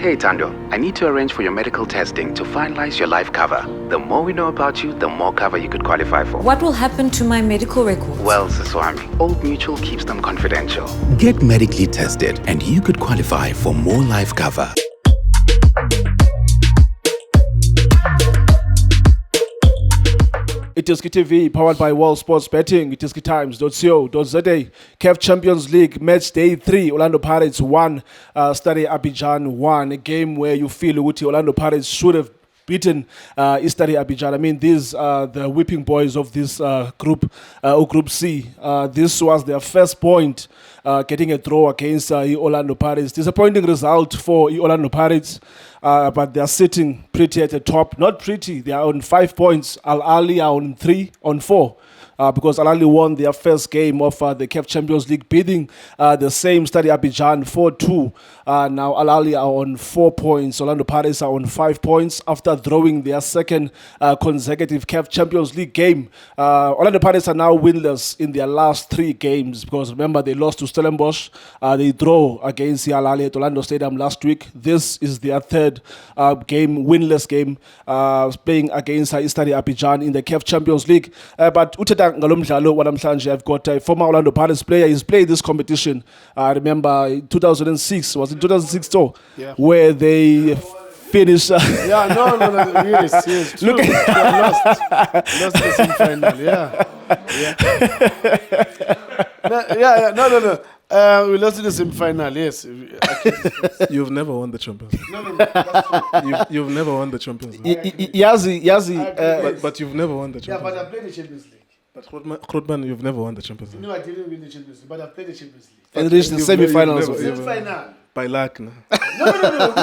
Hey Tando, I need to arrange for your medical testing to finalize your life cover. The more we know about you, the more cover you could qualify for. What will happen to my medical records? Well, Siswami, Old Mutual keeps them confidential. Get medically tested and you could qualify for more life cover. iDiskiTV, powered by World Sports Betting, iDiskiTimes.co.za. CAF Champions League, match day 3, Orlando Pirates 1, Stade Abidjan 1, a game where you feel Orlando Pirates should have beaten Stade Abidjan. I mean, these are the whipping boys of this group, or Group C. This was their first point, getting a draw against Orlando Pirates. Disappointing result for Orlando Pirates, but they are sitting pretty at the top. Not pretty, they are on 5 points. Al Ahly are on 3, on 4. Because Al Ahly won their first game of the CAF Champions League, beating the same Stade Abidjan 4-2. Now Al Ahly are on 4 points. Orlando Pirates are on 5 points after drawing their second consecutive CAF Champions League game. Orlando Pirates are now winless in their last 3 games because remember they lost to Stellenbosch. They draw against Al Ahly at Orlando Stadium last week. This is their third game, winless game, playing against Stade Abidjan in the CAF Champions League. But I've got a former Orlando Pirates player. He's played this competition. I remember in 2006, was it 2006 too? Yeah. Where they finished. Yes. Look, lost the semi-final. No. We lost in the semi-final. Yes. You've never won the Champions League. No. You've never won the Champions League. Yazi. But you've never won the Yeah, Champions but I League. played the Champions League. But Grootman, you've never won the Champions League. No, I didn't win the Champions League, but I played the Champions League. And reached the semi-finals. Semi-final. By luck, no. No. We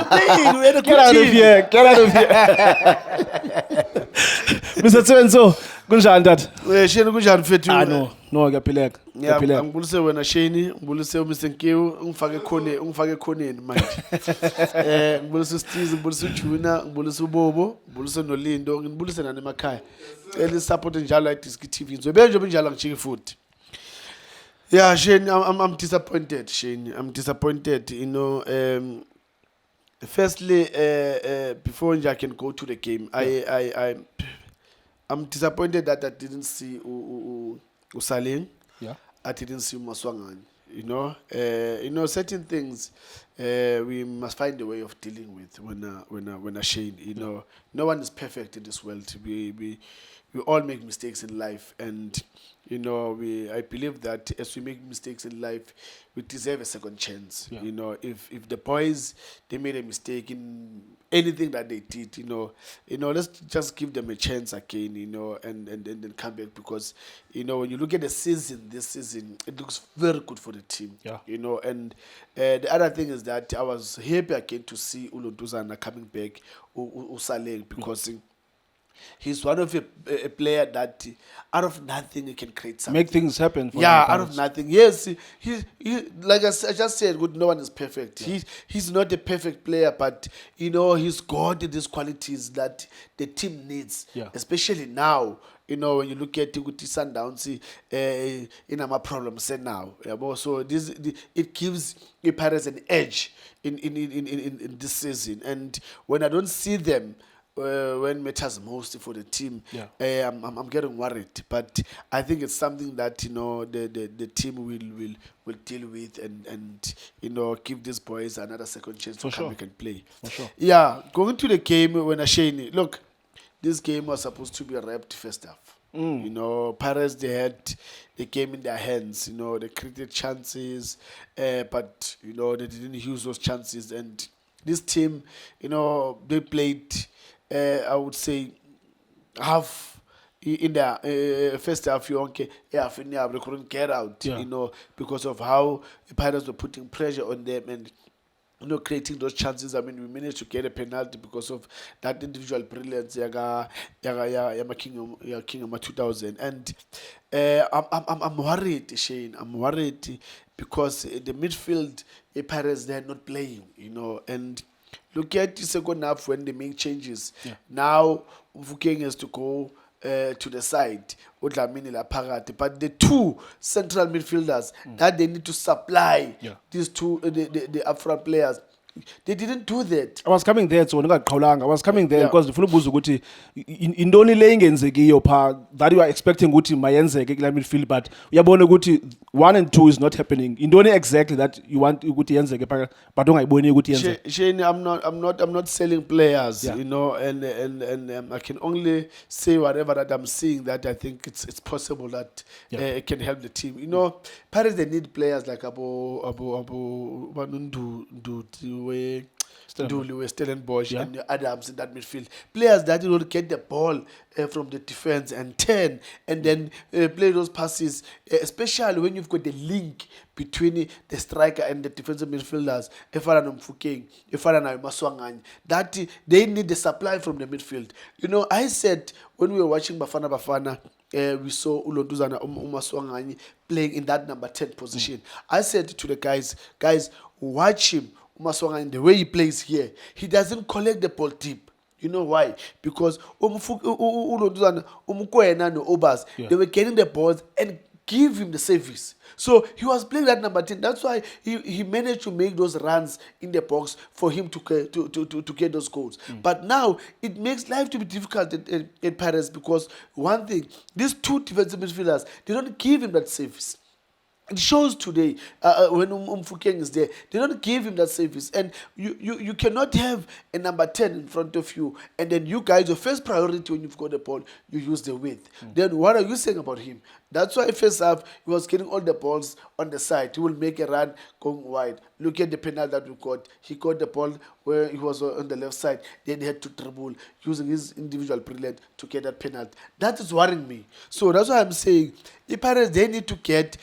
played. We had a Get out of here. Get out of here. Mr. Tso, kunjani dad? Shane kunjani mfethu? No, ngiyaphileka. Yeah, ngibulise wena Shane, ngibulise uMr Nkiwu, ungifake khoneni manje. Ngibulise uStize, ngibulise uJuna, ngibulise uBobo, ngibulise noLindo, ngibulise nani emakhaya. Cela support njalo iDiskiTV. Ngizobe nje njalo ngijike futhi. Yeah, Shane, I'm disappointed, Shane. I'm disappointed, you know. Firstly, before I can go to the game, I'm disappointed that I didn't see Saleng. Yeah. I didn't see Maswanganyi. You know, certain things we must find a way of dealing with when a Shane. You know, no one is perfect in this world. We all make mistakes in life, and you know, I believe that as we make mistakes in life, we deserve a second chance. Yeah. You know, if the boys they made a mistake in anything that they did, you know, let's just give them a chance again, you know, and then come back, because you know, when you look at the season, this season it looks very good for the team. Yeah. You know, and the other thing is that I was happy again to see Ulunduzana coming back, Saleng, because. He's one of a player that out of nothing he can create something. Make things happen. Out of nothing. Yes, he like I just said, good. No one is perfect. Yeah. He's not a perfect player, but you know, he's got these qualities that the team needs, especially now. You know, when you look at Iguti Sundowns, in our problems now. So it gives the Pirates an edge in this season, and when I don't see them. When matters most for the team, I'm getting worried. But I think it's something that, you know, the team will deal with and you know, give these boys another second chance to come back and play. For sure. Yeah, going to the game when Asheni, look, this game was supposed to be wrapped first half. You know, Pirates, they had the game in their hands. You know, they created chances, but you know, they didn't use those chances. And this team, you know, they played. I would say half in the first half, they couldn't get out, you know, because of how the Pirates were putting pressure on them and, you know, creating those chances. I mean, we managed to get a penalty because of that individual brilliance. King 2000, and I'm worried, Shane. I'm worried because the midfield, the Pirates, they're not playing, you know, and. Look at the second half when they make changes. Yeah. Now, Mfukeng has to go to the side, but the two central midfielders that they need to supply these two, the upfront players, They didn't do that. I was coming there so ngaqhawulanga. I was coming there Yeah. because ndifuna ubuza ukuthi intoni le ingenzekiyo pha that you are expecting ukuthi mayenzeke kula midfield but uyabona ukuthi 1 and 2 is not happening. Intoni exactly that you want ukuthi yenzeke pha but ungayiboni ukuthi yenzeke. Shane, I'm not selling players, Yeah. you know, and I can only say whatever that I'm seeing that I think it's possible that it can help the team. You know, Paris they need players like Stellenbosch and Adams in that midfield. Players that will get the ball from the defense and turn and then play those passes, especially when you've got the link between the striker and the defensive midfielders. Efana Mfukeng, Efana Maswanganyi, that they need the supply from the midfield. You know, I said when we were watching Bafana, we saw Ulonduzana Maswanganyi playing in that number 10 position. I said to the guys, watch him. Maswanganyi, the way he plays here, he doesn't collect the ball deep. You know why? Because Umukwena and Obas, they were getting the balls and give him the service. So he was playing that number 10. That's why he managed to make those runs in the box for him to get those goals. But now it makes life to be difficult at Paris because one thing, these two defensive midfielders, they don't give him that service. It shows today when Mfukeng is there, they don't give him that service. And you cannot have a number 10 in front of you. And then you guys, your first priority when you've got the ball, you use the width. Then what are you saying about him? That's why first half, he was getting all the balls on the side. He will make a run going wide. Look at the penalty that we got. He got the ball where he was on the left side. Then he had to dribble using his individual brilliance to get that penalty. That is worrying me. So that's why I'm saying, the Pirates, they need to get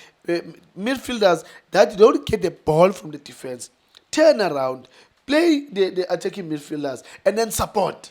midfielders that don't get the ball from the defense, turn around, play the attacking midfielders, and then support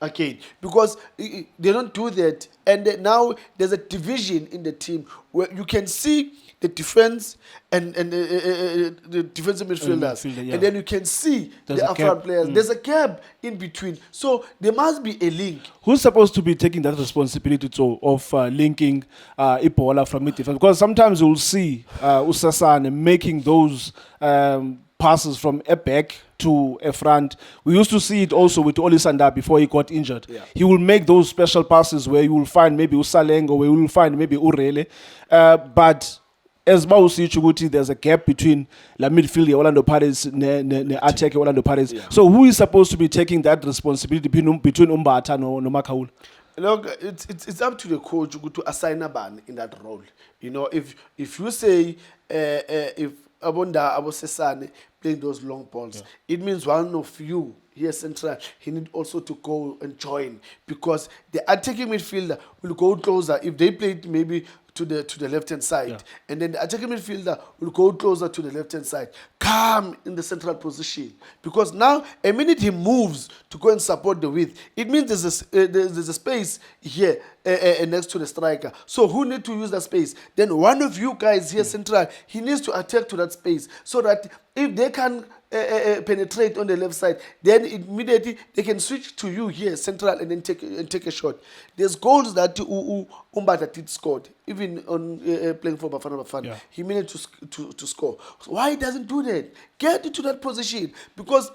again. Because they don't do that. And now there's a division in the team where you can see the defense and the defensive midfielders. And then you can see the upfront players. There's a gap in between. So there must be a link. Who's supposed to be taking that responsibility of linking Ibola from midfield? Because sometimes you'll see Usasane making those passes from a back to a front. We used to see it also with Olisanda before he got injured. Yeah. He will make those special passes where you will find maybe Saleng or where you will find maybe Urele. But as Bausi Chuguti, there's a gap between the midfield, Orlando Pirates, the attack, Orlando Pirates. Yeah. So who is supposed to be taking that responsibility between Umbata and Makaul? Look, it's up to the coach to assign a ban in that role. You know, if you say if Abonda Abosesane playing those long balls, it means one of you here central, he need also to go and join because the attacking midfielder will go closer if they play it maybe to the left hand side, and then the attacking midfielder will go closer to the left hand side, come in the central position because now a minute he moves to go and support the width, it means there's a space here next to the striker. So who need to use that space? Then one of you guys here central, he needs to attack to that space so that if they can penetrate on the left side, then immediately they can switch to you here central and then take a shot. There's goals that Umbata did scored even on playing for Bafana. Yeah. He managed to score. So why he doesn't do that? Get into that position because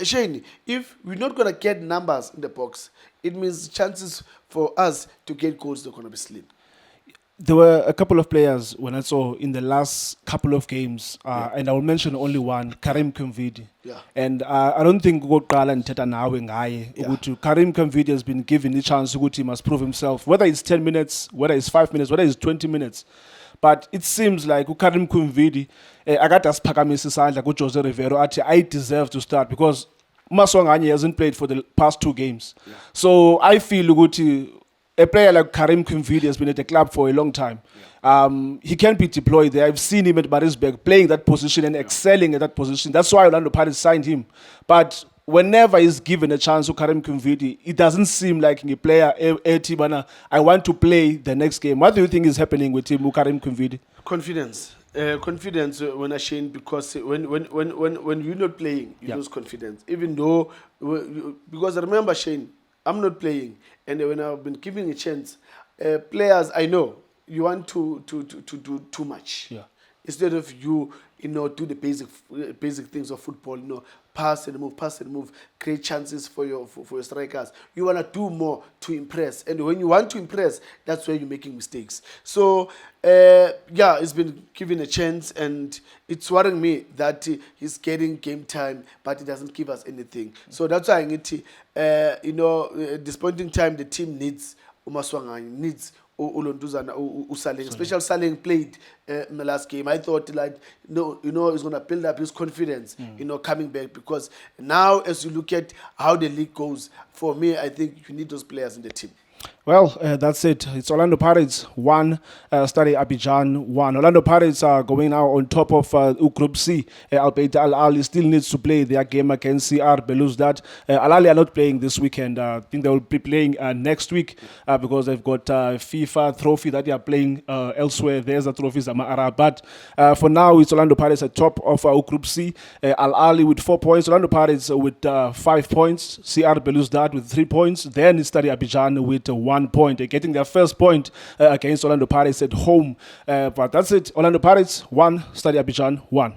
Shane, if we're not gonna get numbers in the box, it means chances for us to get goals are gonna be slim. There were a couple of players when I saw in the last couple of games, and I will mention only one, Karim Kamvidi. Yeah. And I don't think Goqala and Teta Nawe Ngaye. Karim Kamvidi has been given the chance he must prove himself, whether it's 10 minutes, whether it's 5 minutes, whether it's 20 minutes. But it seems like Karim Kamvidi, I got as Pakamisi signed like Jose Rivero, I deserve to start because Maswanganyi hasn't played for the past 2 games. Yeah. So I feel a player like Karim Kamvidi has been at the club for a long time. Yeah. He can be deployed there. I've seen him at Maritzburg playing that position and excelling at that position. That's why Orlando Pirates signed him. But whenever he's given a chance to Karim Kamvidi, it doesn't seem like a player, I want to play the next game. What do you think is happening with him, Karim Kamvidi? Confidence. Confidence when I Shane, because when you're not playing, you lose confidence. Even though, because I remember Shane, I'm not playing, and when I've been giving a chance, players I know you want to do too much. Yeah. instead of you do the basic things of football, pass and move, create chances for your strikers. You want to do more to impress, and when you want to impress, that's where you're making mistakes. So it's been given a chance, and it's worrying me that he's getting game time, but he doesn't give us anything. So that's why I need to, at this point in time, the team needs Maswanganyi, needs Ulonduzana, Saleng, especially Saleng played in the last game. I thought he's going to build up his confidence, coming back, because now as you look at how the league goes, for me, I think you need those players in the team. Well, that's it. It's Orlando Pirates 1, Stade Abidjan 1. Orlando Pirates are going now on top of Group C. Albeit Al Ahly still needs to play their game against CR Belouizdad. Al Ahly are not playing this weekend. I think they will be playing next week because they've got FIFA trophy that they are playing elsewhere. There's a trophy Zamara. But for now, it's Orlando Pirates at top of Group C. Al Ahly with 4 points. Orlando Pirates with 5 points. CR Belouizdad with 3 points. Then it's Stade Abidjan with 1 point. They're getting their first point against Orlando Pirates at home. But that's it. Orlando Pirates 1, Stade Abidjan 1.